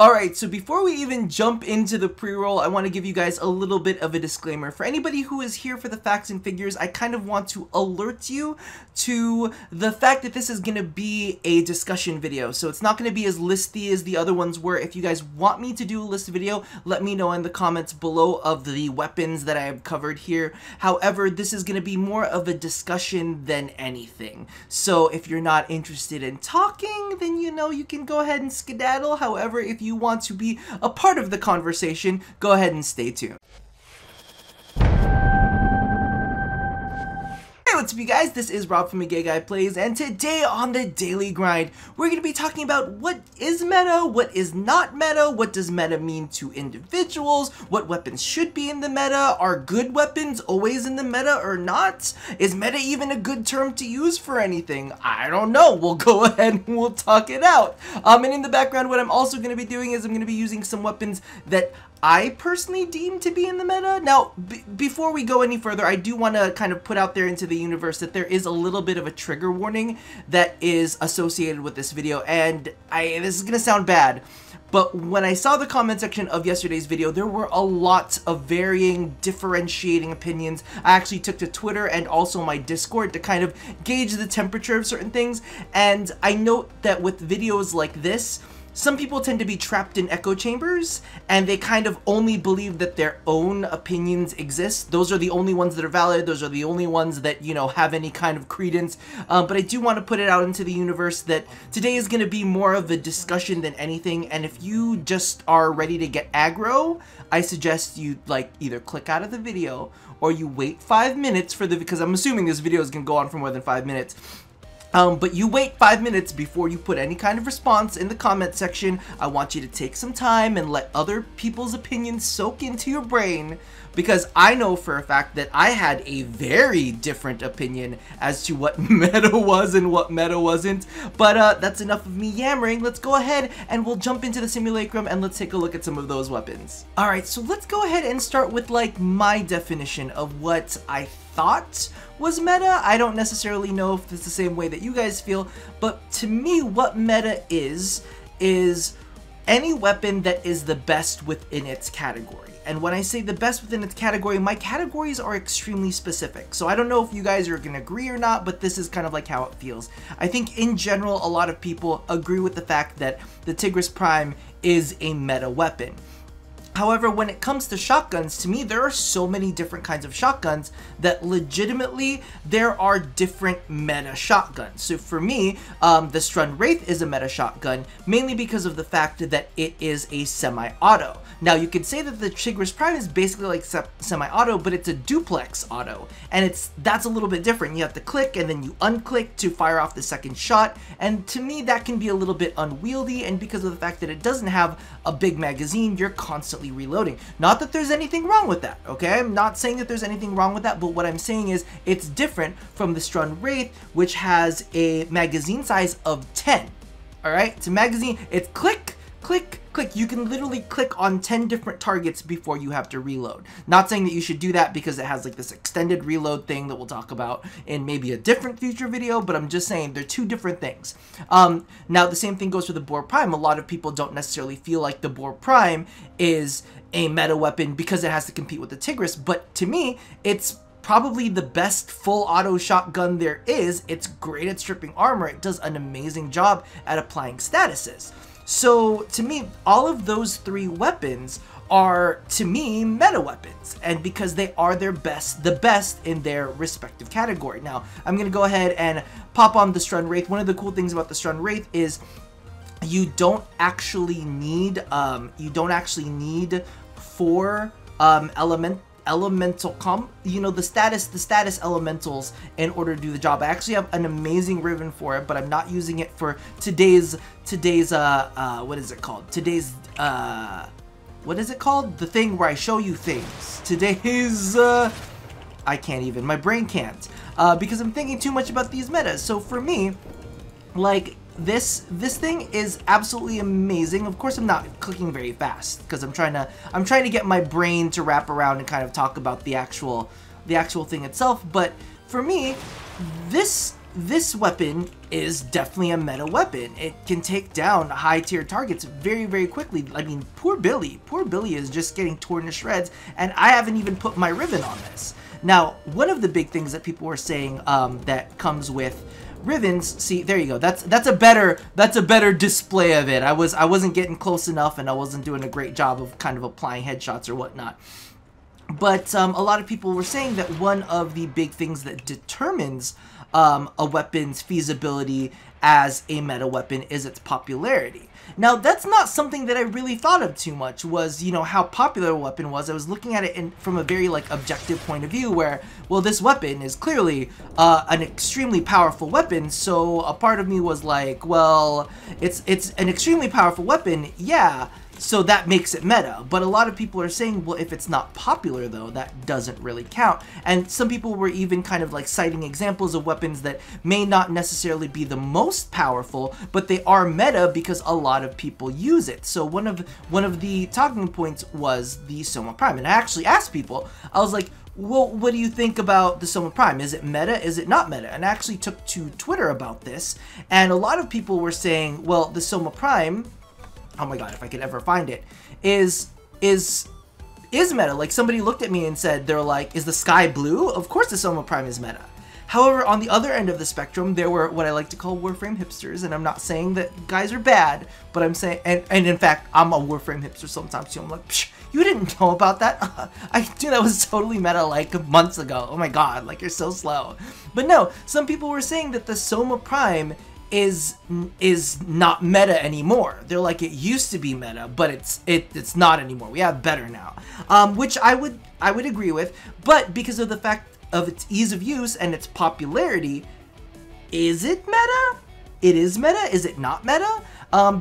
Alright, so before we even jump into the pre-roll, I want to give you guys a little bit of a disclaimer. For anybody who is here for the facts and figures, I kind of want to alert you to the fact that this is going to be a discussion video. So it's not going to be as listy as the other ones were. If you guys want me to do a list video, let me know in the comments below of the weapons that I have covered here. However, this is going to be more of a discussion than anything. So if you're not interested in talking, then you know you can go ahead and skedaddle. However, if you want to be a part of the conversation, go ahead and stay tuned. Hey, what's up you guys? This is Rob from A Gay Guy Plays, and today on The Daily Grind, we're going to be talking about what is meta, what is not meta, what does meta mean to individuals, what weapons should be in the meta, are good weapons always in the meta or not? Is meta even a good term to use for anything? I don't know. We'll go ahead and we'll talk it out. And in the background, what I'm also going to be doing is I'm going to be using some weapons that I personally deem to be in the meta. Now, before we go any further, I do want to kind of put out there into the universe that there is a little bit of a trigger warning that is associated with this video, and this is going to sound bad, but when I saw the comment section of yesterday's video, there were a lot of varying, differentiating opinions. I actually took to Twitter and also my Discord to kind of gauge the temperature of certain things, and I note that with videos like this, some people tend to be trapped in echo chambers, and they kind of only believe that their own opinions exist. Those are the only ones that are valid. Those are the only ones that, you know, have any kind of credence. But I do want to put it out into the universe that today is going to be more of a discussion than anything. And if you just are ready to get aggro, I suggest you either click out of the video or you wait 5 minutes for because I'm assuming this video is going to go on for more than 5 minutes. But you wait 5 minutes before you put any kind of response in the comment section. I want you to take some time and let other people's opinions soak into your brain, because I know for a fact that I had a very different opinion as to what meta was and what meta wasn't. But that's enough of me yammering. Let's go ahead and we'll jump into the simulacrum and let's take a look at some of those weapons. Alright, so let's go ahead and start with my definition of what I thought was meta. I don't necessarily know if it's the same way that you guys feel, but to me what meta is any weapon that is the best within its category. And when I say the best within its category, my categories are extremely specific. So I don't know if you guys are going to agree or not, but this is kind of like how it feels. I think in general, a lot of people agree with the fact that the Tigris Prime is a meta weapon. However, when it comes to shotguns, to me, there are so many different kinds of shotguns that legitimately there are different meta shotguns. So for me, the Strun Wraith is a meta shotgun, mainly because of the fact that it is a semi-auto. Now, you could say that the Tigris Prime is basically like semi-auto, but it's a duplex auto, and that's a little bit different. You have to click and then you unclick to fire off the second shot, and to me, that can be a little bit unwieldy, and because of the fact that it doesn't have a big magazine, you're constantly reloading. Not that there's anything wrong with that, okay? I'm not saying that there's anything wrong with that, but what I'm saying is it's different from the Strun Wraith, which has a magazine size of 10, alright? It's a magazine, it's click, click, click. You can literally click on 10 different targets before you have to reload. Not saying that you should do that because it has like this extended reload thing that we'll talk about in maybe a different future video, but I'm just saying they're two different things. Now the same thing goes for the Boar Prime. A lot of people don't necessarily feel like the Boar Prime is a meta weapon because it has to compete with the Tigris, but to me, it's probably the best full auto shotgun there is. It's great at stripping armor. It does an amazing job at applying statuses. So to me, all of those three weapons are, to me, meta weapons, and because they are the best in their respective category. Now, I'm gonna go ahead and pop on the Strun Wraith. One of the cool things about the Strun Wraith is you don't actually need four the status elementals in order to do the job. I actually have an amazing ribbon for it, but I'm not using it for today's what is it called? What is it called? The thing where I show you things. Today's I can't even, my brain can't, because I'm thinking too much about these metas. So for me, like, this thing is absolutely amazing. Of course, I'm not clicking very fast because I'm trying to get my brain to wrap around and kind of talk about the actual thing itself. But for me, this this weapon is definitely a meta weapon. It can take down high tier targets very, very quickly. I mean, poor Billy is just getting torn to shreds, and I haven't even put my Riven on this. Now, one of the big things that people were saying that comes with Rivens, see, there you go. That's a better display of it. I wasn't getting close enough, and I wasn't doing a great job of kind of applying headshots or whatnot. But a lot of people were saying that one of the big things that determines a weapon's feasibility as a meta weapon is its popularity. Now, that's not something that I really thought of too much, was, you know, how popular a weapon was. I was looking at it from a very, like, objective point of view where, well, this weapon is clearly an extremely powerful weapon, so a part of me was like, well, it's an extremely powerful weapon, yeah, so that makes it meta. But a lot of people are saying, well, if it's not popular, though, that doesn't really count. And some people were even kind of like citing examples of weapons that may not necessarily be the most powerful, but they are meta because a lot of people use it. So one of the talking points was the Soma Prime. And I actually asked people, I was like, well, what do you think about the Soma Prime? Is it meta? Is it not meta? And I actually took to Twitter about this, and a lot of people were saying, well, the Soma Prime, oh my god, if I could ever find it, is meta. Like, somebody looked at me and said, they're like, is the sky blue? Of course the Soma Prime is meta. However, on the other end of the spectrum, there were what I like to call Warframe hipsters, and I'm not saying that guys are bad, but I'm saying, and in fact, I'm a Warframe hipster sometimes too. I'm like, psh, you didn't know about that? Dude, that was totally meta like months ago. Oh my god, like, you're so slow. But no, some people were saying that the Soma Prime is not meta anymore. They're like, it used to be meta, but it's not anymore. We have better now, which I would agree with. But because of the fact of its ease of use and its popularity, is it meta? It is meta. Is it not meta?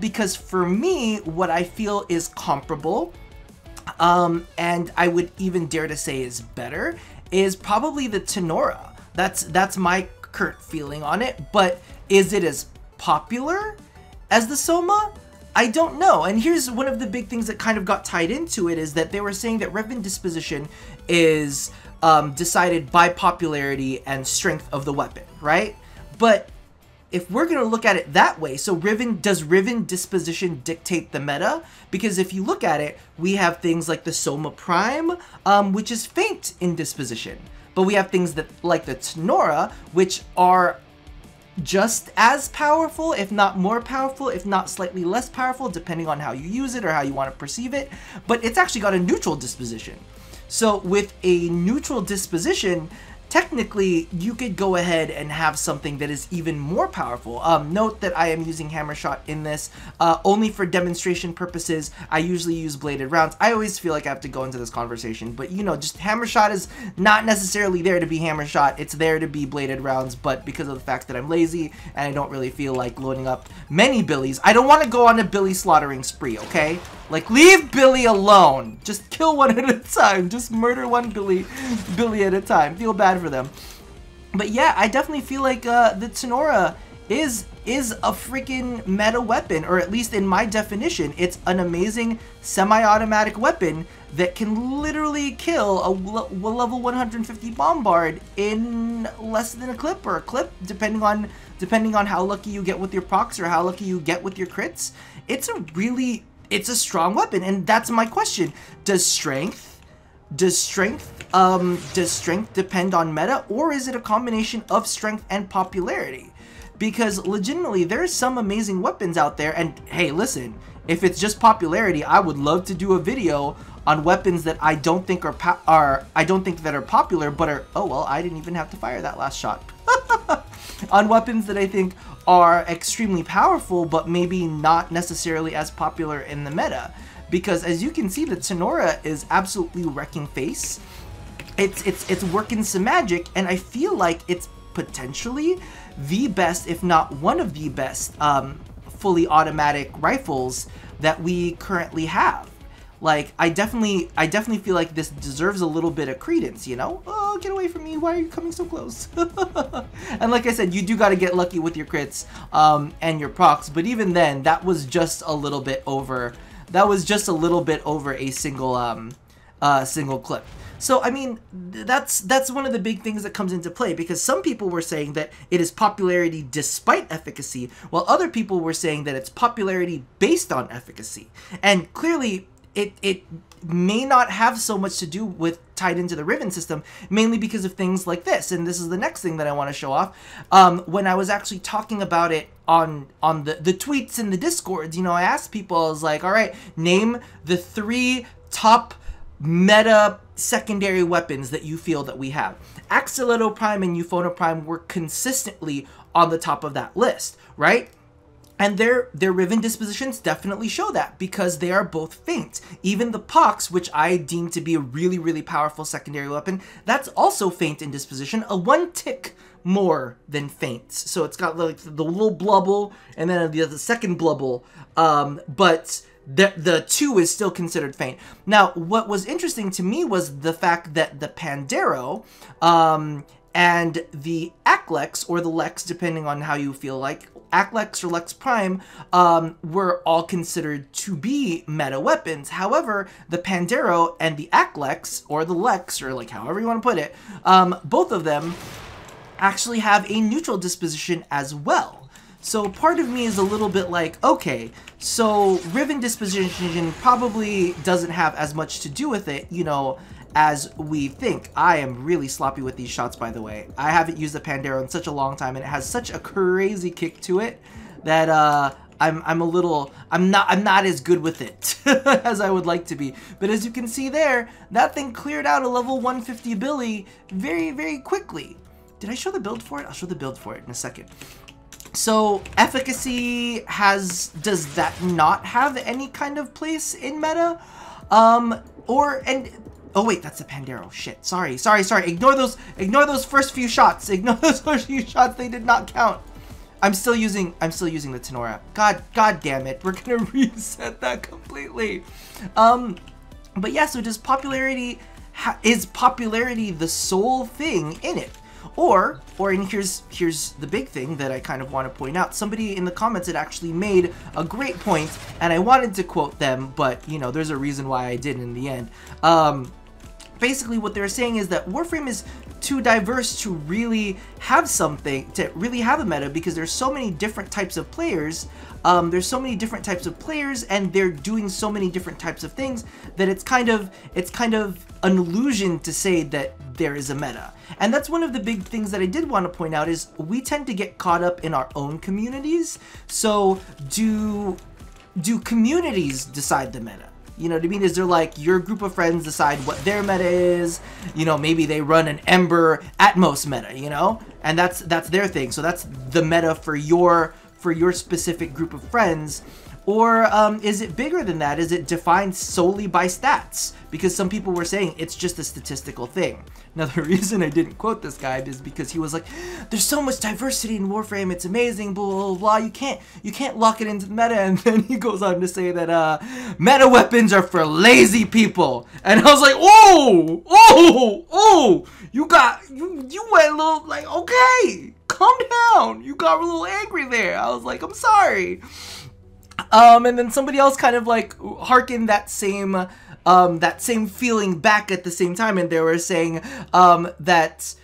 Because for me, what I feel is comparable, and I would even dare to say is better, is probably the Tenora. That's my current feeling on it. But is it as popular as the Soma? I don't know. And here's one of the big things that kind of got tied into it, is that they were saying that Riven disposition is decided by popularity and strength of the weapon, right? But if we're going to look at it that way, so does Riven disposition dictate the meta? Because if you look at it, we have things like the Soma Prime, which is faint in disposition. But we have things that, like the Tenora, which are just as powerful, if not more powerful, if not slightly less powerful, depending on how you use it or how you want to perceive it. But it's actually got a neutral disposition. So with a neutral disposition, technically, you could go ahead and have something that is even more powerful. Note that I am using Hammer Shot in this only for demonstration purposes. I usually use bladed rounds. I always feel like I have to go into this conversation, but you know, just Hammer Shot is not necessarily there to be Hammer Shot. It's there to be bladed rounds, but because of the fact that I'm lazy and I don't really feel like loading up many Billies, I don't want to go on a Billy slaughtering spree, okay? Like, leave Billy alone. Just kill one at a time. Just murder one Billy at a time. Feel bad for them. But yeah, I definitely feel like the Tenora is a freaking meta weapon, or at least in my definition, it's an amazing semi-automatic weapon that can literally kill a level 150 bombard in less than a clip, or a clip, depending on how lucky you get with your procs or how lucky you get with your crits. It's a strong weapon, and that's my question. Does strength depend on meta, or is it a combination of strength and popularity? Because legitimately, there's some amazing weapons out there, and hey, listen, if it's just popularity, I would love to do a video on weapons that I don't think are popular, but are, oh well, I didn't even have to fire that last shot. On weapons that I think are extremely powerful, but maybe not necessarily as popular in the meta. Because as you can see, the Tenora is absolutely wrecking face. It's working some magic, and I feel like it's potentially the best, if not one of the best, fully automatic rifles that we currently have. Like, I definitely feel like this deserves a little bit of credence, you know? Oh, get away from me, why are you coming so close? And like I said, you do gotta get lucky with your crits and your procs, but even then, that was just a little bit over, a single clip. So I mean, that's one of the big things that comes into play, because some people were saying that it is popularity despite efficacy, while other people were saying that it's popularity based on efficacy. And clearly it may not have so much to do with tied into the Riven system, mainly because of things like this. And this is the next thing that I want to show off. When I was actually talking about it on the tweets and the Discords, you know, I asked people, I was like, all right, name the 3 top meta secondary weapons that you feel that we have. Axolotl Prime and Euphona Prime were consistently on the top of that list, right? And their Riven dispositions definitely show that, because they are both feint. Even the Pox, which I deem to be a really, really powerful secondary weapon, that's also feint in disposition, a 1 tick more than feint. So it's got like the little blubble and then the second blubble, but the 2 is still considered feint. Now, what was interesting to me was the fact that the Pandero and the Aklex, or the Lex, depending on how you feel like, Aklex or Lex Prime, were all considered to be meta weapons. However, the Pandero and the Aklex, or the Lex, or like however you want to put it, both of them actually have a neutral disposition as well. So part of me is a little bit like, okay, so Riven disposition probably doesn't have as much to do with it, you know, as we think. I am really sloppy with these shots, by the way. I haven't used the Pandero in such a long time, and it has such a crazy kick to it that I'm not as good with it as I would like to be. But as you can see there, that thing cleared out a level 150 Billy very, very quickly. Did I show the build for it? I'll show the build for it in a second. So efficacy does that not have any kind of place in meta? Oh wait, that's the Pandero. Shit. Sorry. Ignore those first few shots. Ignore those first few shots. They did not count. I'm still using the Tenora. God damn it. We're gonna reset that completely. But yeah, so does popularity is popularity the sole thing in it? Or and here's the big thing that I kind of want to point out. Somebody in the comments had actually made a great point, and I wanted to quote them, but you know, there's a reason why I didn't in the end. Basically what they're saying is that Warframe is too diverse to really have something, to really have a meta, because there's so many different types of players. And they're doing so many different types of things that it's kind of an illusion to say that there is a meta. And that's one of the big things that I did want to point out, is we tend to get caught up in our own communities. So do communities decide the meta? You know what I mean? Is there like your group of friends decide what their meta is? You know, maybe they run an Ember Atmos meta, you know? And that's their thing. So that's the meta for your specific group of friends. Or is it bigger than that? Is it defined solely by stats? Because some people were saying it's just a statistical thing. Now, the reason I didn't quote this guy is because he was like, there's so much diversity in Warframe, it's amazing, blah, blah, blah, you can't lock it into the meta. And then he goes on to say that meta weapons are for lazy people. And I was like, oh, you went a little, like, okay, calm down. You got a little angry there. I was like, I'm sorry. And then somebody else kind of like hearkened that same feeling back at the same time, and they were saying that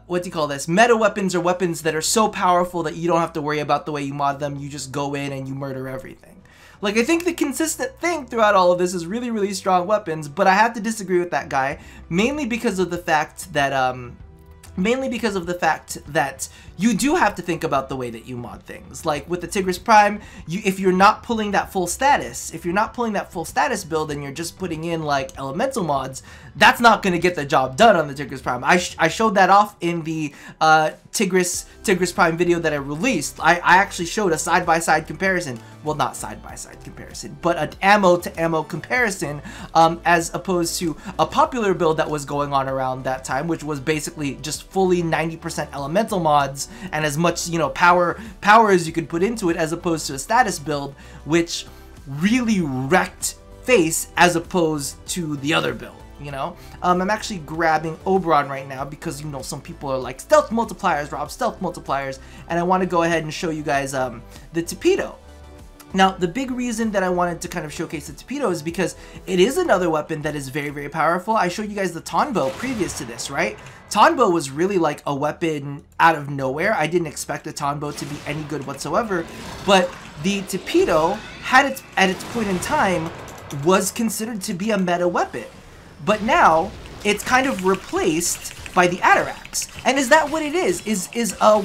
what do you call this? Meta weapons are weapons that are so powerful that you don't have to worry about the way you mod them. You just go in and you murder everything. Like, I think the consistent thing throughout all of this is really, really strong weapons, but I have to disagree with that guy, mainly because of the fact that you do have to think about the way that you mod things. Like with the Tigris Prime, if you're not pulling that full status, build and you're just putting in like elemental mods, that's not going to get the job done on the Tigris Prime. I showed that off in the Tigris Prime video that I released. I actually showed a side-by-side comparison. Well, not side-by-side comparison, but an ammo-to-ammo comparison, as opposed to a popular build that was going on around that time, which was basically just fully 90% elemental mods and as much, you know, power as you could put into it, as opposed to a status build, which really wrecked face as opposed to the other build. You know, I'm actually grabbing Oberon right now because, you know, some people are like, stealth multipliers, Rob, stealth multipliers, and I want to go ahead and show you guys the Torpedo. Now, the big reason that I wanted to kind of showcase the Torpedo is because it is another weapon that is very, very powerful. I showed you guys the Tonbo previous to this, right? Tonbo was really like a weapon out of nowhere. I didn't expect a Tonbo to be any good whatsoever, but the Torpedo at its point in time was considered to be a meta weapon. But now it's kind of replaced by the Atarax. And is that what it is? Is a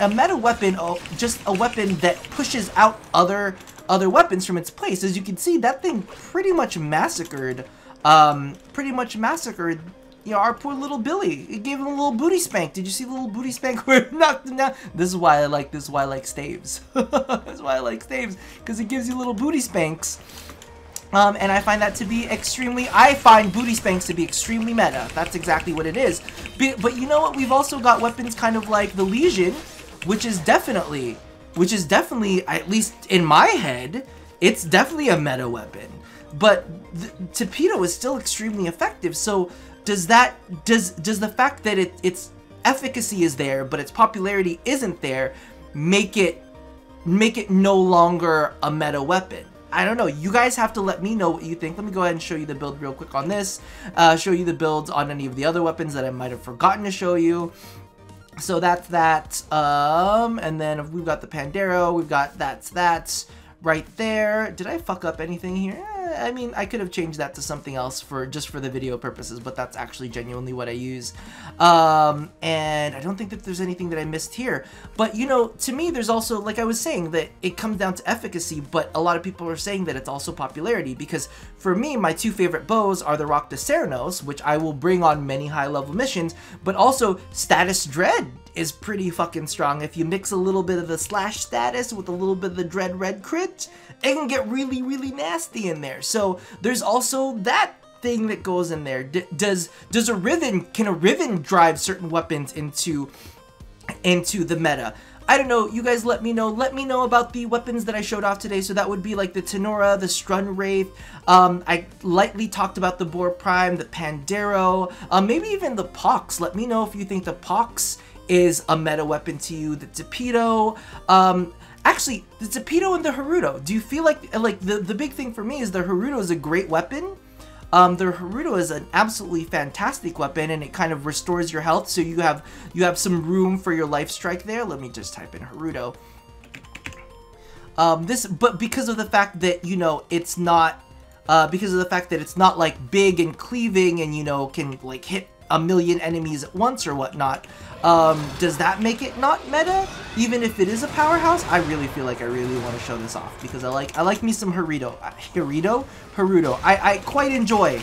meta weapon just a weapon that pushes out other weapons from its place? As you can see, that thing pretty much massacred you know, our poor little Billy. It gave him a little booty spank. Did you see the little booty spank where it knocked him down? This is why I like staves. That's why I like staves, because it gives you little booty spanks. And I find that to be I find booty spanks to be extremely meta. That's exactly what it is. But you know what? We've also got weapons kind of like the Legion, which is definitely, at least in my head, it's definitely a meta weapon. But the Torpedo is still extremely effective. So does the fact that its efficacy is there, but its popularity isn't there, make it no longer a meta weapon? I don't know. You guys have to let me know what you think. Let me go ahead and show you the build real quick on this. Show you the builds on any of the other weapons that I might have forgotten to show you. So that's that. And then we've got the Pandero. We've got that's right there. Did I fuck up anything here? I mean, I could have changed that to something else just for the video purposes, but that's actually genuinely what I use. And I don't think that there's anything that I missed here. But, you know, to me, there's also, like I was saying, that it comes down to efficacy, but a lot of people are saying that it's also popularity, because for me, my two favorite bows are the Rock de Ceranos, which I will bring on many high-level missions, but also Status Dread is pretty fucking strong. If you mix a little bit of the slash status with a little bit of the Dread Red crit, it can get really, really nasty in there. So there's also that thing that goes in there. Can a Riven drive certain weapons into the meta? I don't know. You guys let me know. Let me know about the weapons that I showed off today. So that would be like the Tenora, the Strun Wraith. I lightly talked about the Warframe, the Pandero, maybe even the Pox. Let me know if you think the Pox is a meta weapon to you. The Torpedo. Actually, the Torpedo and the Haruto. Do you feel like the big thing for me is the Haruto is a great weapon. The Haruto is an absolutely fantastic weapon, and it kind of restores your health, so you have some room for your life strike there. Let me just type in Haruto. But because of the fact that, you know, it's not like big and cleaving and, you know, can like hit a million enemies at once or whatnot, does that make it not meta? Even if it is a powerhouse, I really feel like I really want to show this off, because I like me some Haruto. Haruto. I quite enjoy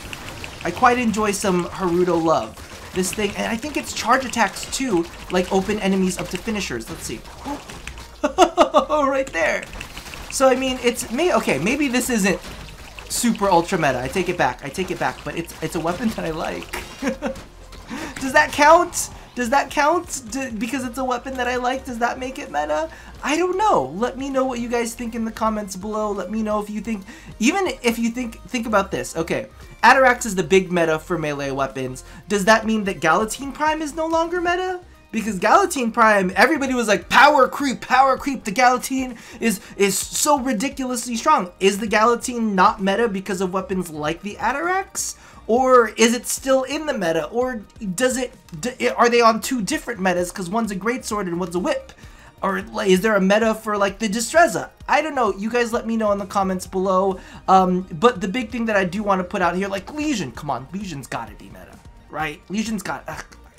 some Haruto love. This thing, and I think its charge attacks too, like open enemies up to finishers. Let's see. Right there. So I mean, okay, maybe this isn't super ultra meta. I take it back, but it's a weapon that I like. Does that count? Does that count? Because it's a weapon that I like, does that make it meta? I don't know. Let me know what you guys think in the comments below. Let me know if you think, even if you think about this. Okay, Atarax is the big meta for melee weapons. Does that mean that Galatine Prime is no longer meta? Because Galatine Prime, everybody was like, power creep, the Galatine is so ridiculously strong. Is the Galatine not meta because of weapons like the Atarax? Or is it still in the meta? Or are they on two different metas because one's a greatsword and one's a whip? Or is there a meta for like the Destreza? I don't know. You guys let me know in the comments below. But the big thing that I do want to put out here, like Legion. Come on, Legion's gotta be meta, right? Legion's got,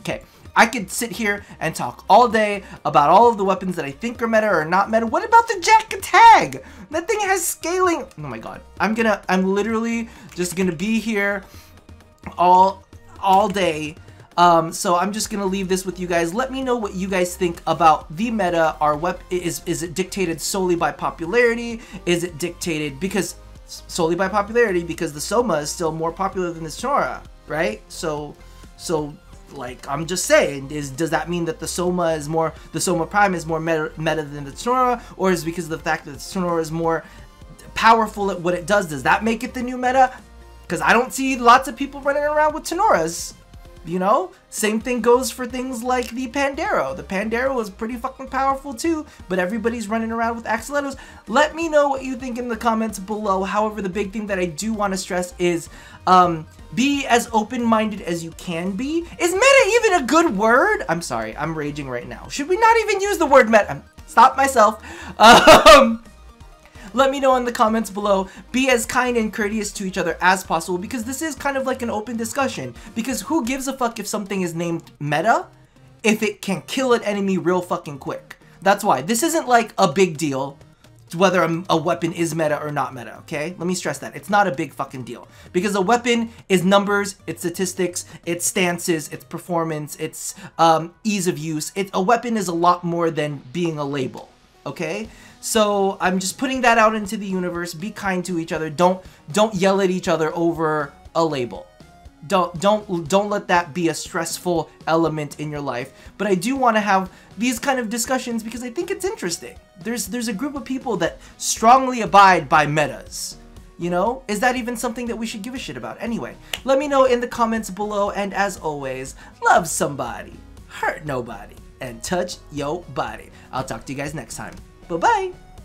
okay. I could sit here and talk all day about all of the weapons that I think are meta or not meta. What about the Jack Tag? That thing has scaling. Oh my god. I'm literally just gonna be here all day. So I'm just gonna leave this with you guys. Let me know what you guys think about the meta. Is it dictated solely by popularity? Is it dictated solely by popularity because the Soma is still more popular than the Tenora, right? So like, I'm just saying, does that mean that the Soma Prime is more meta than the Tenora, or is it because of the fact that the Tenora is more powerful at what it does? Does that make it the new meta? Because I don't see lots of people running around with Tenoras. You know, same thing goes for things like the Pandero. The Pandero is pretty fucking powerful too, but everybody's running around with Axolotls. Let me know what you think in the comments below. However, the big thing that I do want to stress is be as open-minded as you can be. Is meta even a good word? I'm sorry, I'm raging right now. Should we not even use the word meta? Stop myself. Let me know in the comments below. Be as kind and courteous to each other as possible, because this is kind of like an open discussion. Because who gives a fuck if something is named meta if it can kill an enemy real fucking quick? That's why. This isn't like a big deal whether a weapon is meta or not meta, okay? Let me stress that. It's not a big fucking deal. Because a weapon is numbers, it's statistics, it's stances, it's performance, it's ease of use. A weapon is a lot more than being a label, okay? So I'm just putting that out into the universe. Be kind to each other. Don't yell at each other over a label. Don't let that be a stressful element in your life. But I do want to have these kind of discussions because I think it's interesting. There's a group of people that strongly abide by metas. You know, is that even something that we should give a shit about? Anyway, let me know in the comments below. And as always, love somebody, hurt nobody, and touch your body. I'll talk to you guys next time. Bye-bye!